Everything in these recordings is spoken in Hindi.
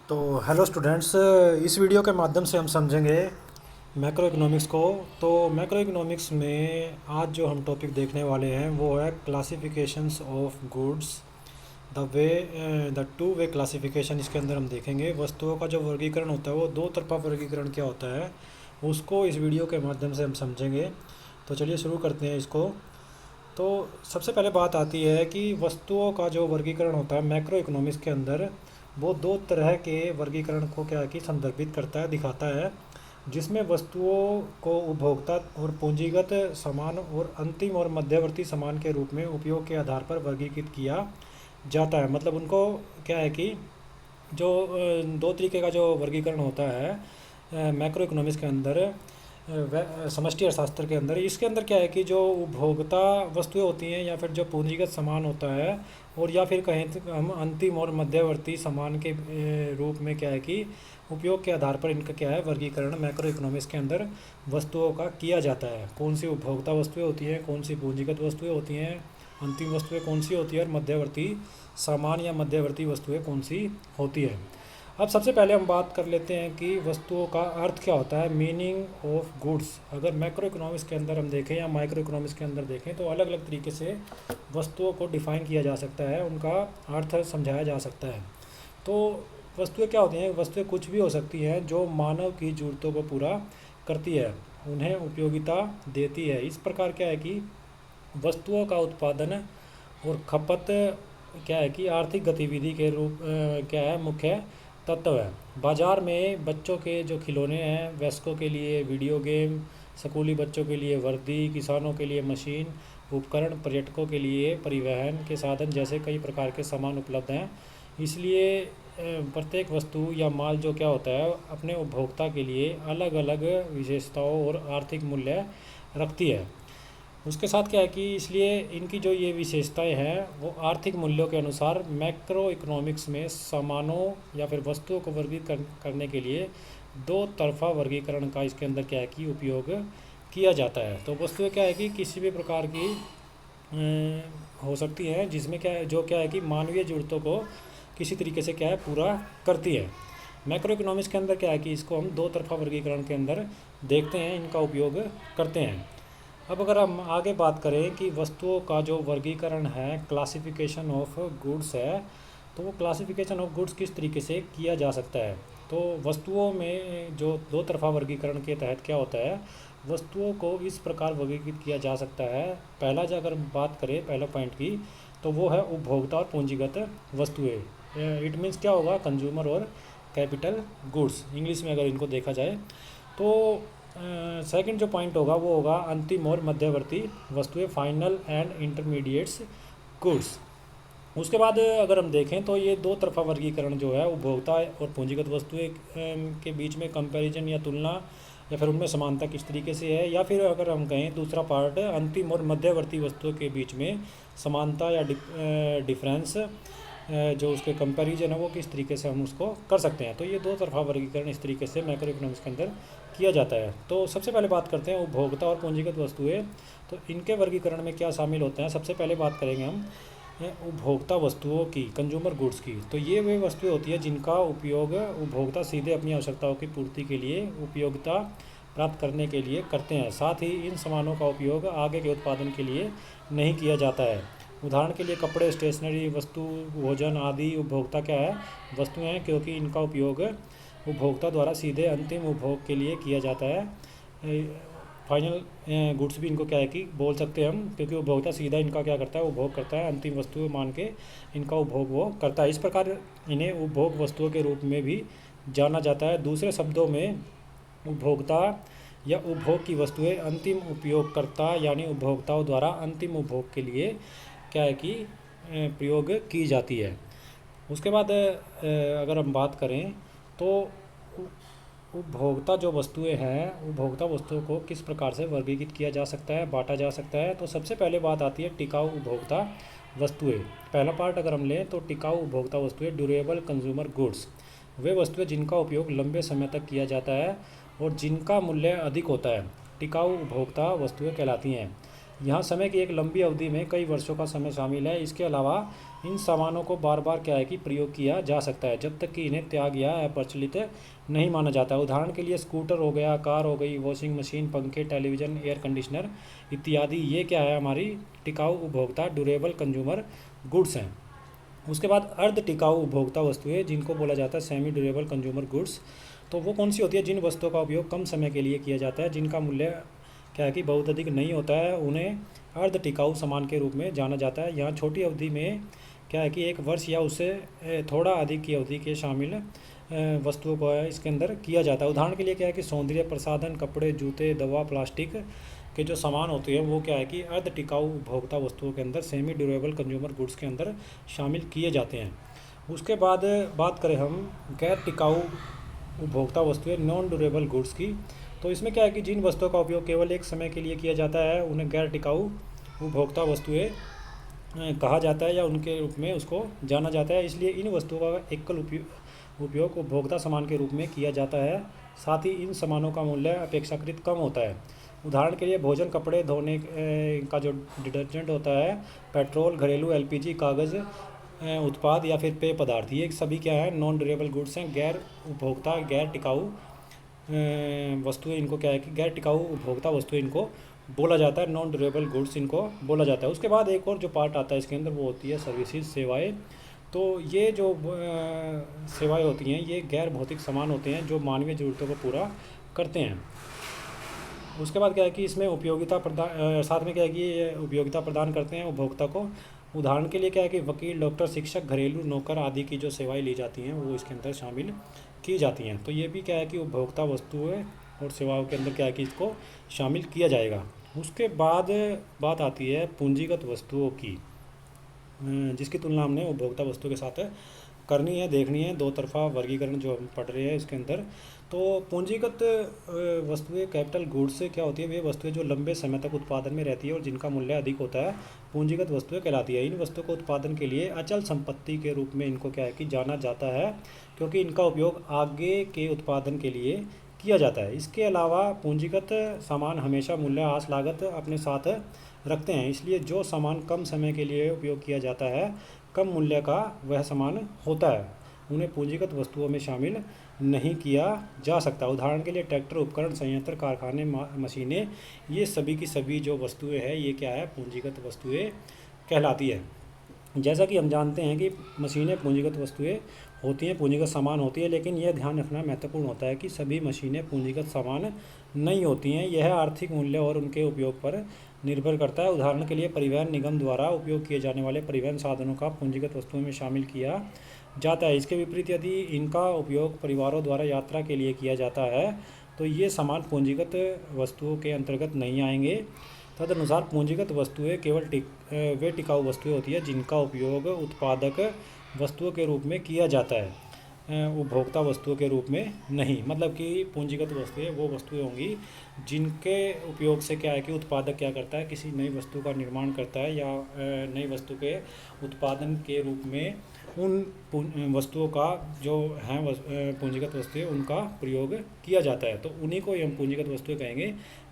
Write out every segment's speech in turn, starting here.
तो हेलो स्टूडेंट्स, इस वीडियो के माध्यम से हम समझेंगे मैक्रो इकोनॉमिक्स को। तो मैक्रो इकोनॉमिक्स में आज जो हम टॉपिक देखने वाले हैं वो है classifications of goods. The two way classification इसके अंदर हम देखेंगे। वस्तुओं का जो वर्गीकरण होता है वो दो तरफा वर्गीकरण क्या होता है उसको इस वीडियो के माध्यम से हम समझेंगे। तो चलिए शुरू करते हैं इसको। तो सबसे पहले बात आती है कि वस्तुओं का जो वर्गीकरण होता है मैक्रो इकोनॉमिक्स के अंदर, वो दो तरह के वर्गीकरण को क्या है कि संदर्भित करता है, दिखाता है, जिसमें वस्तुओं को उपभोक्ता और पूंजीगत सामान और अंतिम और मध्यवर्ती सामान के रूप में उपयोग के आधार पर वर्गीकृत किया जाता है। मतलब उनको क्या है कि जो दो तरीके का जो वर्गीकरण होता है मैक्रो इकोनॉमिक्स के अंदर, समष्टि अर्थशास्त्र के अंदर, इसके अंदर क्या है कि जो उपभोक्ता वस्तुएं होती हैं या फिर जो पूंजीगत सामान होता है, और या फिर कहें तो हम अंतिम और मध्यवर्ती सामान के रूप में क्या है कि उपयोग के आधार पर इनका क्या है वर्गीकरण मैक्रो इकोनॉमिक्स के अंदर वस्तुओं का किया जाता है। कौन सी उपभोक्ता वस्तुएं होती हैं, कौन सी पूंजीगत वस्तुएं होती हैं, अंतिम वस्तुएं कौन सी होती है, और मध्यवर्ती सामान या मध्यवर्ती वस्तुएं कौन सी होती है। अब सबसे पहले हम बात कर लेते हैं कि वस्तुओं का अर्थ क्या होता है, मीनिंग ऑफ गुड्स। अगर मैक्रो इकोनॉमिक्स के अंदर हम देखें या माइक्रो इकोनॉमिक्स के अंदर देखें तो अलग अलग तरीके से वस्तुओं को डिफ़ाइन किया जा सकता है, उनका अर्थ समझाया जा सकता है। तो वस्तुएं क्या होती हैं? वस्तुएं कुछ भी हो सकती हैं जो मानव की ज़रूरतों को पूरा करती है, उन्हें उपयोगिता देती है। इस प्रकार क्या है कि वस्तुओं का उत्पादन और खपत क्या है कि आर्थिक गतिविधि के रूप क्या है मुख्य तत्व है। बाजार में बच्चों के जो खिलौने हैं, वयस्कों के लिए वीडियो गेम, स्कूली बच्चों के लिए वर्दी, किसानों के लिए मशीन उपकरण, पर्यटकों के लिए परिवहन के साधन जैसे कई प्रकार के सामान उपलब्ध हैं। इसलिए प्रत्येक वस्तु या माल जो क्या होता है अपने उपभोक्ता के लिए अलग अलग विशेषताओं और आर्थिक मूल्य रखती है। उसके साथ क्या है कि इसलिए इनकी जो ये विशेषताएं हैं वो आर्थिक मूल्यों के अनुसार मैक्रो इकोनॉमिक्स में सामानों या फिर वस्तुओं को वर्गीकरण करने के लिए दो तरफा वर्गीकरण का इसके अंदर क्या है कि उपयोग किया जाता है। तो वस्तुएं क्या है कि किसी भी प्रकार की हो सकती हैं जिसमें क्या है जो क्या है कि मानवीय ज़रूरतों को किसी तरीके से क्या है पूरा करती है। मैक्रो इकोनॉमिक्स के अंदर क्या है कि इसको हम दो तरफा वर्गीकरण के अंदर देखते हैं, इनका उपयोग करते हैं। अब अगर हम आगे बात करें कि वस्तुओं का जो वर्गीकरण है, क्लासिफिकेशन ऑफ गुड्स है, तो वो क्लासिफिकेशन ऑफ गुड्स किस तरीके से किया जा सकता है। तो वस्तुओं में जो दो तरफा वर्गीकरण के तहत क्या होता है, वस्तुओं को इस प्रकार वर्गीकृत किया जा सकता है। पहला जो अगर बात करें पहला पॉइंट की, तो वो है उपभोक्ता और पूंजीगत वस्तुएं। इट मीन्स क्या होगा, कंज्यूमर और कैपिटल गुड्स इंग्लिश में अगर इनको देखा जाए। तो सेकंड जो पॉइंट होगा वो होगा अंतिम और मध्यवर्ती वस्तुएं, फाइनल एंड इंटरमीडिएट्स गुड्स। उसके बाद अगर हम देखें तो ये दो तरफा वर्गीकरण जो है उपभोक्ता और पूंजीगत वस्तुएं के बीच में कंपैरिजन या तुलना या फिर उनमें समानता किस तरीके से है, या फिर अगर हम कहें दूसरा पार्ट अंतिम और मध्यवर्ती वस्तुओं के बीच में समानता या डिफरेंस, जो उसके कंपैरिजन है वो किस तरीके से हम उसको कर सकते हैं। तो ये दो तरफा वर्गीकरण इस तरीके से मैक्रो इकोनॉमिक्स के अंदर किया जाता है। तो सबसे पहले बात करते हैं उपभोक्ता और पूंजीगत वस्तुएं। तो इनके वर्गीकरण में क्या शामिल होते हैं, सबसे पहले बात करेंगे हम उपभोक्ता वस्तुओं की, कंज्यूमर गुड्स की। तो ये वे वस्तुएं होती है जिनका उपयोग उपभोक्ता सीधे अपनी आवश्यकताओं की पूर्ति के लिए, उपयोगिता प्राप्त करने के लिए करते हैं। साथ ही इन सामानों का उपयोग आगे के उत्पादन के लिए नहीं किया जाता है। उदाहरण के लिए कपड़े, स्टेशनरी वस्तु, भोजन आदि उपभोक्ता क्या है वस्तुएं हैं, क्योंकि इनका उपयोग उपभोक्ता द्वारा सीधे अंतिम उपभोग के लिए किया जाता है। फाइनल गुड्स भी इनको क्या है कि बोल सकते हैं हम, क्योंकि उपभोक्ता सीधा इनका क्या करता है उपभोग करता है, अंतिम वस्तुएं मान के इनका उपभोग वो करता है। इस प्रकार इन्हें उपभोग वस्तुओं के रूप में भी जाना जाता है। दूसरे शब्दों में उपभोक्ता या उपभोग की वस्तुएं अंतिम उपयोगकर्ता यानी उपभोक्ताओं द्वारा अंतिम उपभोग के लिए क्या है कि प्रयोग की जाती है। उसके बाद अगर हम बात करें तो उपभोक्ता जो वस्तुएं हैं, उपभोक्ता वस्तुओं को किस प्रकार से वर्गीकृत किया जा सकता है, बांटा जा सकता है। तो सबसे पहले बात आती है टिकाऊ उपभोक्ता वस्तुएं। पहला पार्ट अगर हम लें तो टिकाऊ उपभोक्ता वस्तुएं, ड्यूरेबल कंज्यूमर गुड्स, वे वस्तुएं जिनका उपयोग लंबे समय तक किया जाता है और जिनका मूल्य अधिक होता है, टिकाऊ उपभोक्ता वस्तुएं कहलाती हैं। यहाँ समय की एक लंबी अवधि में कई वर्षों का समय शामिल है। इसके अलावा इन सामानों को बार बार क्या है कि प्रयोग किया जा सकता है जब तक कि इन्हें त्याग या अप्रचलित नहीं माना जाता। उदाहरण के लिए स्कूटर हो गया, कार हो गई, वॉशिंग मशीन, पंखे, टेलीविज़न, एयर कंडीशनर इत्यादि। ये क्या है, हमारी टिकाऊ उपभोक्ता ड्यूरेबल कंज्यूमर गुड्स हैं। उसके बाद अर्ध टिकाऊ उपभोक्ता वस्तुएं, जिनको बोला जाता है सेमी ड्यूरेबल कंज्यूमर गुड्स। तो वो कौन सी होती है? जिन वस्तुओं का उपयोग कम समय के लिए किया जाता है, जिनका मूल्य क्या है कि बहुत अधिक नहीं होता है, उन्हें अर्ध टिकाऊ सामान के रूप में जाना जाता है। यहाँ छोटी अवधि में क्या है कि एक वर्ष या उससे थोड़ा अधिक की अवधि के शामिल वस्तुओं को इसके अंदर किया जाता है। उदाहरण के लिए क्या है कि सौंदर्य प्रसाधन, कपड़े, जूते, दवा, प्लास्टिक के जो सामान होते हैं वो क्या है कि अर्ध टिकाऊ उपभोक्ता वस्तुओं के अंदर, सेमी ड्यूरेबल कंज्यूमर गुड्स के अंदर शामिल किए जाते हैं। उसके बाद बात करें हम गैर टिकाऊ उपभोक्ता वस्तुएं, नॉन ड्यूरेबल गुड्स की। तो इसमें क्या है कि जिन वस्तुओं का उपयोग केवल एक समय के लिए किया जाता है उन्हें गैर टिकाऊ उपभोक्ता वस्तुएं कहा जाता है या उनके रूप में उसको जाना जाता है। इसलिए इन वस्तुओं का एकल उपयोग उपभोक्ता सामान के रूप में किया जाता है। साथ ही इन सामानों का मूल्य अपेक्षाकृत कम होता है। उदाहरण के लिए भोजन, कपड़े धोने का जो डिटर्जेंट होता है, पेट्रोल, घरेलू एलपीजी, कागज़ उत्पाद या फिर पेय पदार्थ, ये सभी क्या है, नॉन ड्यूरेबल गुड्स हैं। गैर उपभोक्ता, गैर टिकाऊ वस्तुएं, इनको क्या है कि गैर टिकाऊ उपभोक्ता वस्तुएं इनको बोला जाता है, नॉन ड्यूरेबल गुड्स इनको बोला जाता है। उसके बाद एक और जो पार्ट आता है इसके अंदर वो होती है सर्विसेज, सेवाएं। तो ये जो सेवाएं होती हैं ये गैर भौतिक सामान होते हैं जो मानवीय ज़रूरतों को पूरा करते हैं। उसके बाद क्या है कि इसमें उपयोगिता प्रदान, साथ में क्या है कि ये उपयोगिता प्रदान करते हैं उपभोक्ता को। उदाहरण के लिए क्या है कि वकील, डॉक्टर, शिक्षक, घरेलू नौकर आदि की जो सेवाएं ली जाती हैं वो इसके अंदर शामिल की जाती हैं। तो ये भी क्या है कि उपभोक्ता वस्तुएं और सेवाओं के अंदर क्या है कि इसको शामिल किया जाएगा। उसके बाद बात आती है पूंजीगत वस्तुओं की, जिसकी तुलना हमने उपभोक्ता वस्तुओं के साथ करनी है, देखनी है। दो तरफा वर्गीकरण जो हम पढ़ रहे हैं इसके अंदर। तो पूंजीगत वस्तुएं, कैपिटल गुड्स से क्या होती है, वे वस्तुएं जो लंबे समय तक उत्पादन में रहती है और जिनका मूल्य अधिक होता है, पूंजीगत वस्तुएं कहलाती है। इन वस्तुओं को उत्पादन के लिए अचल संपत्ति के रूप में इनको क्या है कि जाना जाता है, क्योंकि इनका उपयोग आगे के उत्पादन के लिए किया जाता है। इसके अलावा पूंजीगत सामान हमेशा मूल्यह्रास लागत अपने साथ रखते हैं, इसलिए जो सामान कम समय के लिए उपयोग किया जाता है, कम मूल्य का वह सामान होता है, उन्हें पूंजीगत वस्तुओं में शामिल नहीं किया जा सकता। उदाहरण के लिए ट्रैक्टर, उपकरण, संयंत्र, कारखाने, मशीनें, ये सभी की सभी जो वस्तुएं हैं ये क्या है, पूंजीगत वस्तुएं कहलाती है। जैसा कि हम जानते हैं कि मशीनें पूंजीगत वस्तुएं होती हैं, पूंजीगत सामान होती है, लेकिन यह ध्यान रखना महत्वपूर्ण होता है कि सभी मशीनें पूंजीगत सामान नहीं होती हैं। यह आर्थिक मूल्य और उनके उपयोग पर निर्भर करता है। उदाहरण के लिए परिवहन निगम द्वारा उपयोग किए जाने वाले परिवहन साधनों का पूंजीगत वस्तुओं में शामिल किया जाता है। इसके विपरीत यदि इनका उपयोग परिवारों द्वारा यात्रा के लिए किया जाता है तो ये सामान पूंजीगत वस्तुओं के अंतर्गत नहीं आएंगे। तदनुसार पूंजीगत वस्तुएं केवल वे टिकाऊ वस्तुएं होती है जिनका उपयोग उत्पादक वस्तुओं के रूप में किया जाता है, उपभोक्ता वस्तुओं के रूप में नहीं। मतलब कि पूंजीगत वस्तुएं वो वस्तुएं होंगी जिनके उपयोग से क्या है कि उत्पादक क्या करता है, किसी नई वस्तु का निर्माण करता है या नई वस्तु के उत्पादन के रूप में उन वस्तुओं का जो हैं पूंजीगत वस्तुएं उनका प्रयोग किया जाता है, तो उन्हीं को हम पूंजीगत वस्तुएं कहेंगे।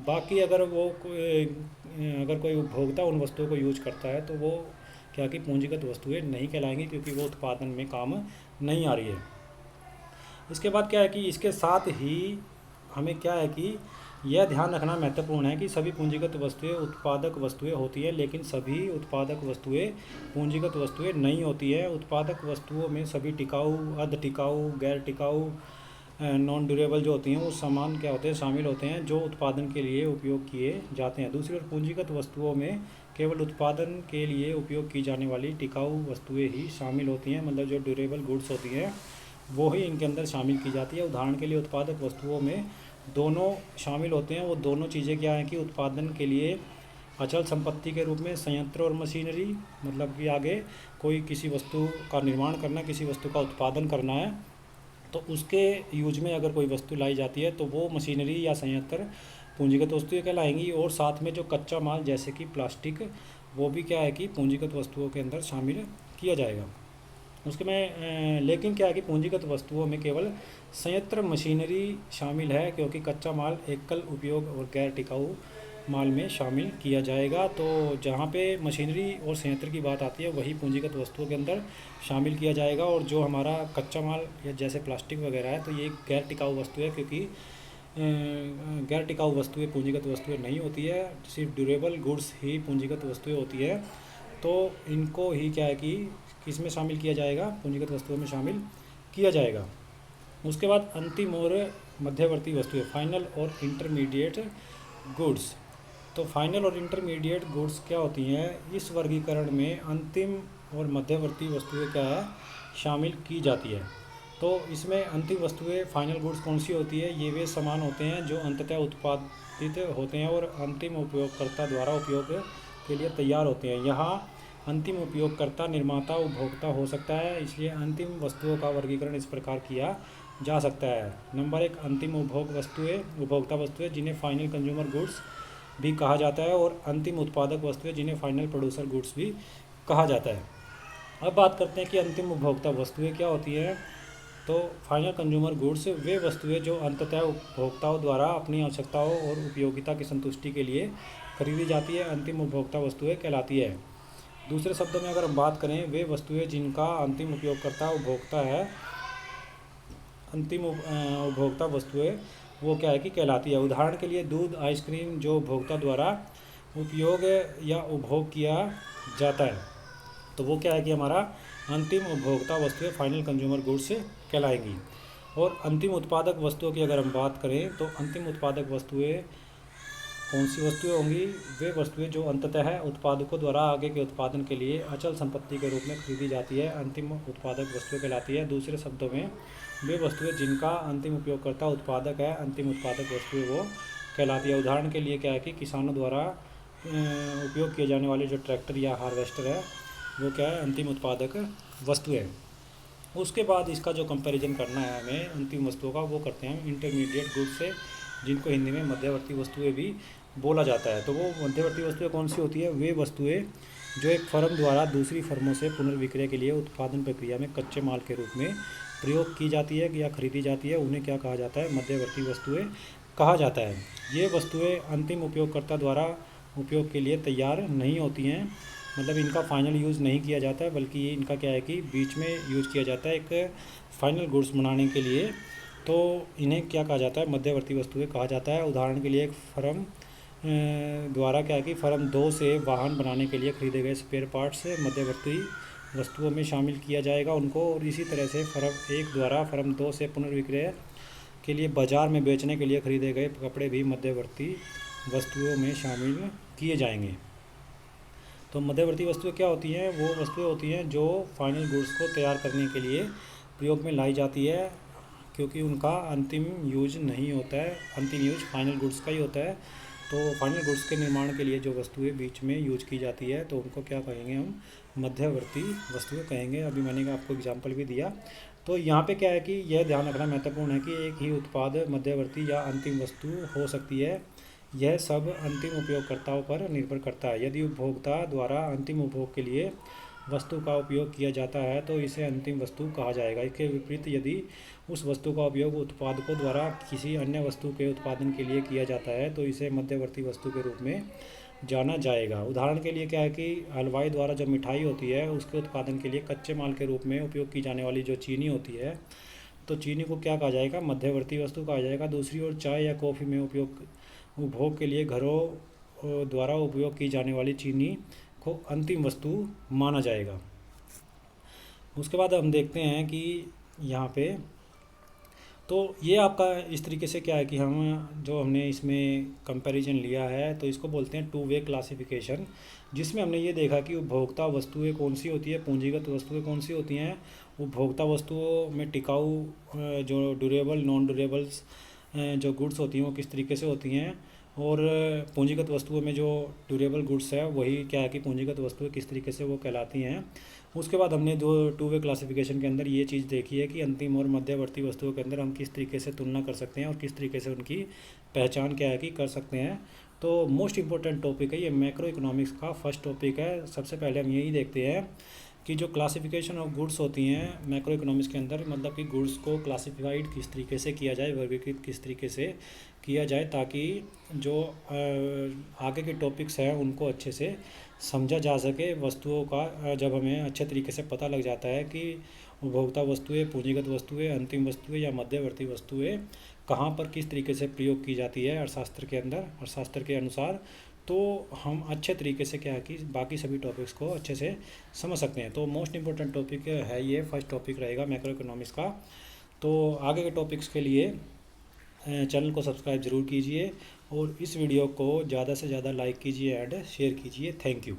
बाकी अगर कोई उपभोक्ता उन वस्तुओं को यूज करता है तो वो क्या कि पूंजीगत वस्तुएं नहीं कहलाएंगी, क्योंकि वो उत्पादन में काम नहीं आ रही है। इसके बाद क्या है कि इसके साथ ही हमें क्या है कि यह ध्यान रखना महत्वपूर्ण है कि सभी पूंजीगत वस्तुएं उत्पादक वस्तुएं होती हैं, लेकिन सभी उत्पादक वस्तुएं पूंजीगत वस्तुएं नहीं होती है। उत्पादक वस्तुओं में सभी टिकाऊ, अर्ध टिकाऊ, गैर टिकाऊ, नॉन ड्यूरेबल जो होती हैं वो सामान क्या होते हैं, शामिल होते हैं जो उत्पादन के लिए उपयोग किए जाते हैं। दूसरी ओर पूंजीगत वस्तुओं में केवल उत्पादन के लिए उपयोग की जाने वाली टिकाऊ वस्तुएं ही शामिल होती हैं, मतलब जो ड्यूरेबल गुड्स होती हैं वो ही इनके अंदर शामिल की जाती है। उदाहरण के लिए उत्पादक वस्तुओं में दोनों शामिल होते हैं। वो दोनों चीज़ें क्या हैं कि उत्पादन के लिए अचल संपत्ति के रूप में संयंत्र और मशीनरी, मतलब कि आगे कोई किसी वस्तु का निर्माण करना, किसी वस्तु का उत्पादन करना है तो उसके यूज में अगर कोई वस्तु लाई जाती है तो वो मशीनरी या संयंत्र पूंजीगत वस्तुएं कहलाएंगी। और साथ में जो कच्चा माल जैसे कि प्लास्टिक, वो भी क्या है कि पूंजीगत वस्तुओं के अंदर शामिल किया जाएगा। उसके में लेकिन क्या है कि पूंजीगत वस्तुओं में केवल संयंत्र, मशीनरी शामिल है, क्योंकि कच्चा माल एकल उपयोग और गैर टिकाऊ माल में शामिल किया जाएगा। तो जहाँ पे मशीनरी और संयंत्र की बात आती है वही पूंजीगत वस्तुओं के अंदर शामिल किया जाएगा। और जो हमारा कच्चा माल या जैसे प्लास्टिक वगैरह है तो ये एक गैर टिकाऊ वस्तु है, क्योंकि गैर टिकाऊ वस्तुएं पूंजीगत वस्तुएं नहीं होती है, सिर्फ ड्यूरेबल गुड्स ही पूंजीगत वस्तुएं होती है। तो इनको ही क्या है कि किस में शामिल किया जाएगा, पूंजीगत वस्तुओं में शामिल किया जाएगा। उसके बाद अंतिम और मध्यवर्ती वस्तुएं, फाइनल और इंटरमीडिएट गुड्स। तो फाइनल और इंटरमीडिएट गुड्स क्या होती हैं, इस वर्गीकरण में अंतिम और मध्यवर्ती वस्तुएं क्या है, शामिल की जाती है। तो इसमें अंतिम वस्तुएं फाइनल गुड्स कौन सी होती है, ये वे सामान होते हैं जो अंततः उत्पादित होते हैं और अंतिम उपयोगकर्ता द्वारा उपयोग के लिए तैयार होते हैं। यहाँ अंतिम उपयोगकर्ता निर्माता उपभोक्ता हो सकता है, इसलिए अंतिम वस्तुओं का वर्गीकरण इस प्रकार किया जा सकता है। नंबर 1, अंतिम उपभोक्ता वस्तुएं जिन्हें फाइनल कंज्यूमर गुड्स भी कहा जाता है, और अंतिम उत्पादक वस्तुएं जिन्हें फाइनल प्रोड्यूसर गुड्स भी कहा जाता है। अब बात करते हैं कि अंतिम उपभोक्ता वस्तुएं क्या होती हैं। तो फाइनल कंज्यूमर गुड्स वे वस्तुएं जो अंततः उपभोक्ताओं द्वारा अपनी आवश्यकताओं और उपयोगिता की संतुष्टि के लिए खरीदी जाती है, अंतिम उपभोक्ता वस्तुएं कहलाती है। दूसरे शब्दों में अगर हम बात करें, वे वस्तुएं जिनका अंतिम उपयोगकर्ता उपभोक्ता है, अंतिम उपभोक्ता वस्तुएं वो क्या है कि कहलाती है। उदाहरण के लिए दूध, आइसक्रीम जो उपभोक्ता द्वारा उपयोग या उपभोग किया जाता है, तो वो क्या है कि हमारा अंतिम उपभोक्ता वस्तुएं फाइनल कंज्यूमर गुड्स कहलाएंगी। और अंतिम उत्पादक वस्तुओं की अगर हम बात करें, तो अंतिम उत्पादक वस्तुएं कौन सी वस्तुएं होंगी, वे वस्तुएं जो अंततः उत्पादकों द्वारा आगे के उत्पादन के लिए अचल संपत्ति के रूप में खरीदी जाती है, अंतिम उत्पादक वस्तुएं कहलाती है। दूसरे शब्दों में वे वस्तुएं जिनका अंतिम उपयोगकर्ता उत्पादक है, अंतिम उत्पादक वस्तुएं वो कहलाती है। उदाहरण के लिए क्या है कि किसानों द्वारा उपयोग किए जाने वाले जो ट्रैक्टर या हार्वेस्टर है वो क्या है, अंतिम उत्पादक वस्तु है। उसके बाद इसका जो कंपैरिजन करना है हमें अंतिम वस्तुओं का, वो करते हैं इंटरमीडिएट गुड्स से, जिनको हिंदी में मध्यवर्ती वस्तुएं भी बोला जाता है। तो वो मध्यवर्ती वस्तुएं कौन सी होती है, वे वस्तुएं जो एक फर्म द्वारा दूसरी फर्मों से पुनर्विक्रय के लिए उत्पादन प्रक्रिया में कच्चे माल के रूप में प्रयोग की जाती है या खरीदी जाती है, उन्हें क्या कहा जाता है, मध्यवर्ती वस्तुएं कहा जाता है। ये वस्तुएं अंतिम उपयोगकर्ता द्वारा उपयोग के लिए तैयार नहीं होती हैं, मतलब इनका फाइनल यूज़ नहीं किया जाता है, बल्कि ये इनका क्या है कि बीच में यूज़ किया जाता है एक फाइनल गुड्स बनाने के लिए। तो इन्हें क्या कहा जाता है, मध्यवर्ती वस्तुएं कहा जाता है। उदाहरण के लिए एक फर्म द्वारा क्या है कि फर्म 2 से वाहन बनाने के लिए खरीदे गए स्पेयर पार्ट्स मध्यवर्ती वस्तुओं में शामिल किया जाएगा उनको। और इसी तरह से फर्म 1 द्वारा फर्म 2 से पुनर्विक्रय के लिए बाज़ार में बेचने के लिए खरीदे गए कपड़े भी मध्यवर्ती वस्तुओं में शामिल किए जाएंगे। तो मध्यवर्ती वस्तुएं क्या होती हैं, वो वस्तुएं होती हैं जो फाइनल गुड्स को तैयार करने के लिए प्रयोग में लाई जाती है, क्योंकि उनका अंतिम यूज नहीं होता है, अंतिम यूज फाइनल गुड्स का ही होता है। तो फाइनल गुड्स के निर्माण के लिए जो वस्तुएं बीच में यूज की जाती है, तो उनको क्या कहेंगे, हम मध्यवर्ती वस्तुएं कहेंगे। अभी मैंने आपको एग्जांपल भी दिया। तो यहाँ पे क्या है कि यह ध्यान रखना महत्वपूर्ण है कि एक ही उत्पाद मध्यवर्ती या अंतिम वस्तु हो सकती है, यह सब अंतिम उपयोगकर्ताओं पर निर्भर करता है। यदि उपभोक्ता द्वारा अंतिम उपभोग के लिए वस्तु का उपयोग किया जाता है तो इसे अंतिम वस्तु कहा जाएगा। इसके विपरीत यदि उस वस्तु का उपयोग उत्पादकों द्वारा किसी अन्य वस्तु के उत्पादन के लिए किया जाता है तो इसे मध्यवर्ती वस्तु के रूप में जाना जाएगा। उदाहरण के लिए क्या है कि हलवाई द्वारा जब मिठाई होती है उसके उत्पादन के लिए कच्चे माल के रूप में उपयोग की जाने वाली जो चीनी होती है, तो चीनी को क्या कहा जाएगा, मध्यवर्ती वस्तु कहा जाएगा। दूसरी ओर चाय या कॉफ़ी में उपभोग के लिए घरों द्वारा उपयोग की जाने वाली चीनी को अंतिम वस्तु माना जाएगा। उसके बाद हम देखते हैं कि यहाँ पे तो ये आपका इस तरीके से क्या है कि हम जो हमने इसमें कंपैरिजन लिया है तो इसको बोलते हैं 2 वे क्लासिफिकेशन, जिसमें हमने ये देखा कि उपभोक्ता वस्तुएं कौन सी होती है, पूंजीगत वस्तुएं कौन सी होती हैं। उपभोक्ता वस्तुओं में टिकाऊ जो ड्यूरेबल नॉन ड्यूरेबल्स जो गुड्स होती हैं वो किस तरीके से होती हैं, और पूंजीगत वस्तुओं में जो ड्यूरेबल गुड्स है वही क्या है कि पूंजीगत वस्तुएं किस तरीके से वो कहलाती हैं। उसके बाद हमने 2 वे क्लासिफिकेशन के अंदर ये चीज़ देखी है कि अंतिम और मध्यवर्ती वस्तुओं के अंदर हम किस तरीके से तुलना कर सकते हैं और किस तरीके से उनकी पहचान क्या है कि कर सकते हैं। तो मोस्ट इम्पोर्टेंट टॉपिक है ये, मैक्रो इकोनॉमिक्स का फर्स्ट टॉपिक है। सबसे पहले हम यही देखते हैं कि जो क्लासिफिकेशन ऑफ गुड्स होती हैं मैक्रो इकोनॉमिक्स के अंदर, मतलब कि गुड्स को क्लासिफाइड किस तरीके से किया जाए, वर्गीकृत किस तरीके से किया जाए, ताकि जो आगे के टॉपिक्स हैं उनको अच्छे से समझा जा सके। वस्तुओं का जब हमें अच्छे तरीके से पता लग जाता है कि उपभोक्ता वस्तुएं, पूंजीगत वस्तुएं, अंतिम वस्तुएं या मध्यवर्ती वस्तुएं कहाँ पर किस तरीके से प्रयोग की जाती है अर्थशास्त्र के अंदर, अर्थशास्त्र के अनुसार, तो हम अच्छे तरीके से क्या है कि बाकी सभी टॉपिक्स को अच्छे से समझ सकते हैं। तो मोस्ट इंपॉर्टेंट टॉपिक है ये, फर्स्ट टॉपिक रहेगा मैक्रो इकोनॉमिक्स का। तो आगे के टॉपिक्स के लिए चैनल को सब्सक्राइब ज़रूर कीजिए और इस वीडियो को ज़्यादा से ज़्यादा लाइक कीजिए एंड शेयर कीजिए। Thank you.